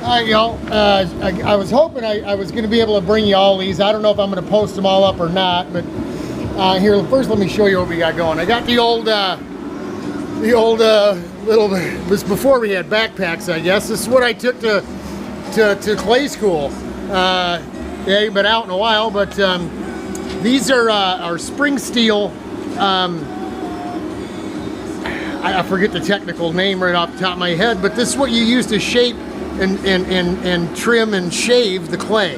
You know, I was hoping I was going to be able to bring you all these. I don't know if I'm going to post them all up or not, but here, first let me show you what we got going. I got the old little, this before we had backpacks, I guess. This is what I took to clay school. Yeah, you've been out in a while, but these are spring steel. I forget the technical name right off the top of my head, but this is what you use to shape and trim and shave the clay.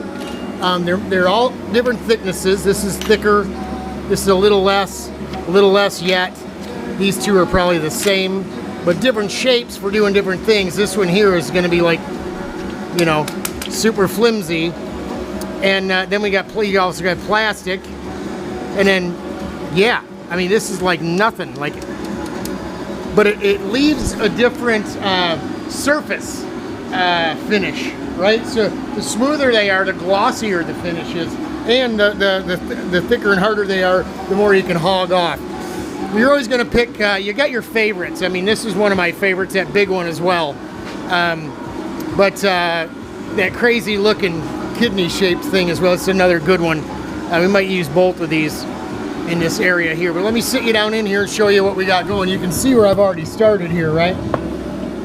They're all different thicknesses. This is thicker. This is a little less yet. These two are probably the same, but different shapes for doing different things. This one here is going to be like, you know, super flimsy. And then we also got plastic. And then, yeah, I mean, this is like nothing. But it leaves a different surface finish, right? So the smoother they are, the glossier the finish is, and the thicker and harder they are, the more you can hog off. You're always going to pick, you got your favorites. I mean, this is one of my favorites, that big one as well. But that crazy looking kidney shaped thing as well, it's another good one. We might use both of these in this area here, but let me sit you down in here and show you what we got going. You can see where I've already started here, right?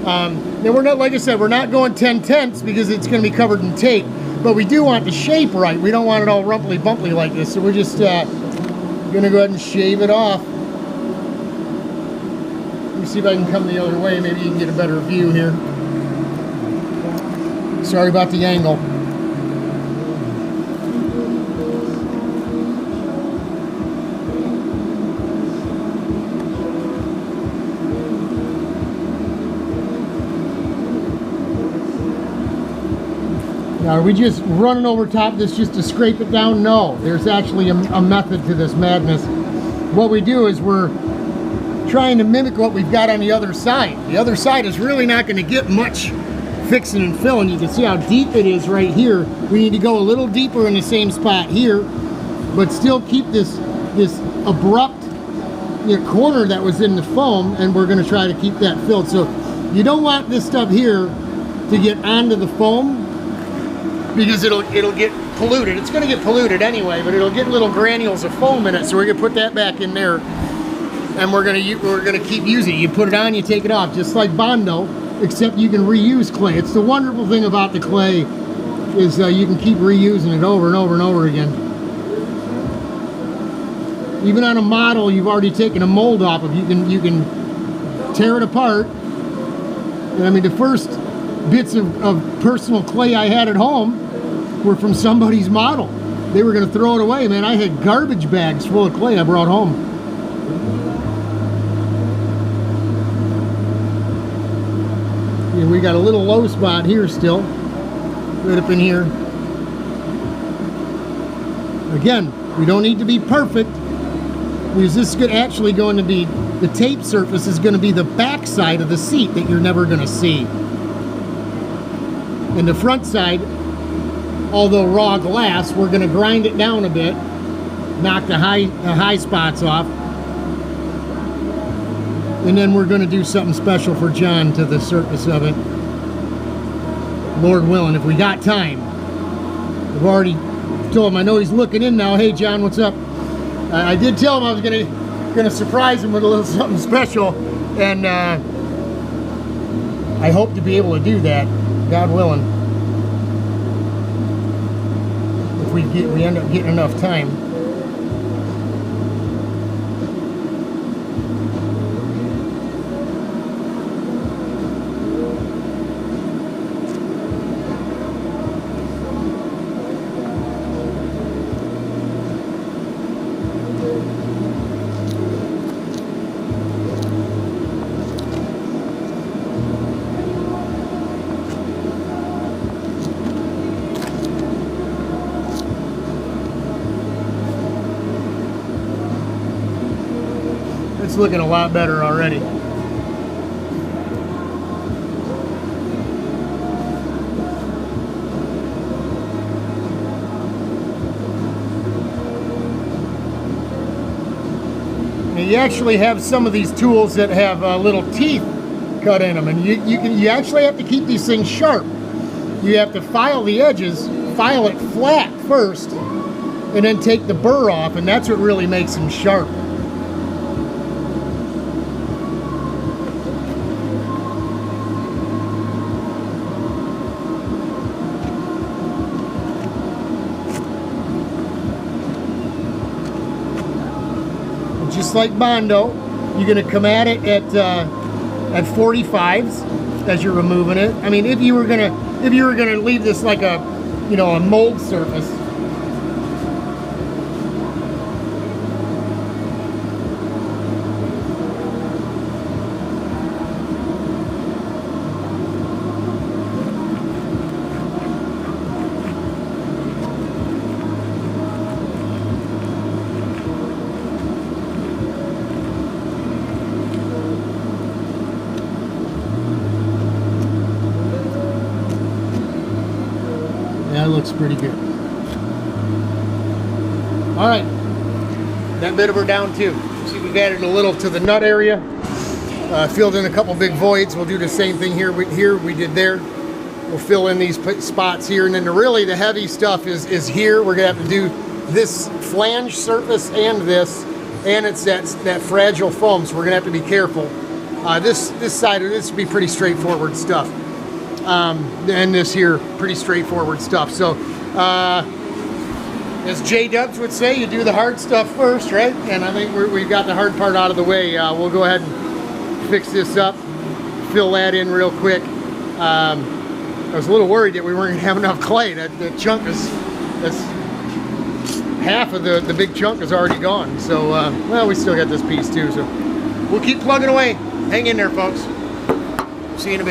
Now we're not, like I said, we're not going 10/10 because it's going to be covered in tape, but we do want the shape right. We don't want it all rumply bumply like this, so we're just going to go ahead and shave it off. Let me see if I can come the other way. Maybe you can get a better view here. Sorry about the angle. Now, are we just running over top of this just to scrape it down? No, there's actually a method to this madness. What we do is we're trying to mimic what we've got on the other side. The other side is really not going to get much fixing and filling. You can see how deep it is right here. We need to go a little deeper in the same spot here, but still keep this abrupt, you know, corner that was in the foam, and we're going to try to keep that filled. So you don't want this stuff here to get onto the foam, because it'll get polluted. It's going to get polluted anyway, but it'll get little granules of foam in it. So we're going to put that back in there, and we're going to keep using it. You put it on, you take it off, just like Bondo, except you can reuse clay. It's the wonderful thing about the clay is you can keep reusing it over and over and over again. Even on a model you've already taken a mold off of, you can tear it apart. And I mean, the first bits of personal clay I had at home were from somebody's model. They were going to throw it away, man. I had garbage bags full of clay I brought home. Yeah, we got a little low spot here still, right up in here. Again, we don't need to be perfect, because this is actually going to be, the tape surface is going to be the back side of the seat that you're never going to see. And the front side, although raw glass, we're going to grind it down a bit, knock the high spots off, and then we're going to do something special for John to the surface of it. Lord willing, if we got time. I've already told him, I know he's looking in now. Hey John, what's up? I did tell him I was going to surprise him with a little something special, and I hope to be able to do that, God willing. If we end up getting enough time. It's looking a lot better already. And you actually have some of these tools that have little teeth cut in them, and you actually have to keep these things sharp. you have to file the edges, file it flat first, and then take the burr off, and that's what really makes them sharp. And just like Bondo, you're going to come at it at 45s as you're removing it. I mean, if you were gonna leave this like a, you know, a mold surface. That looks pretty good. All right, that bit of her down too. See, we've added a little to the nut area, filled in a couple big voids. We'll do the same thing here. We did there. We'll fill in these spots here, and then really the heavy stuff is here. We're gonna have to do this flange surface and this, and it's that fragile foam. So we're gonna have to be careful. This side of this will be pretty straightforward stuff. And this here, pretty straightforward stuff. So, as J-Dubs would say, you do the hard stuff first, right? And I think we've got the hard part out of the way. We'll go ahead and fix this up, fill that in real quick. I was a little worried that we weren't gonna have enough clay. That chunk that's half of the big chunk is already gone. So, well, we still got this piece too. So we'll keep plugging away. Hang in there, folks. See you in a bit.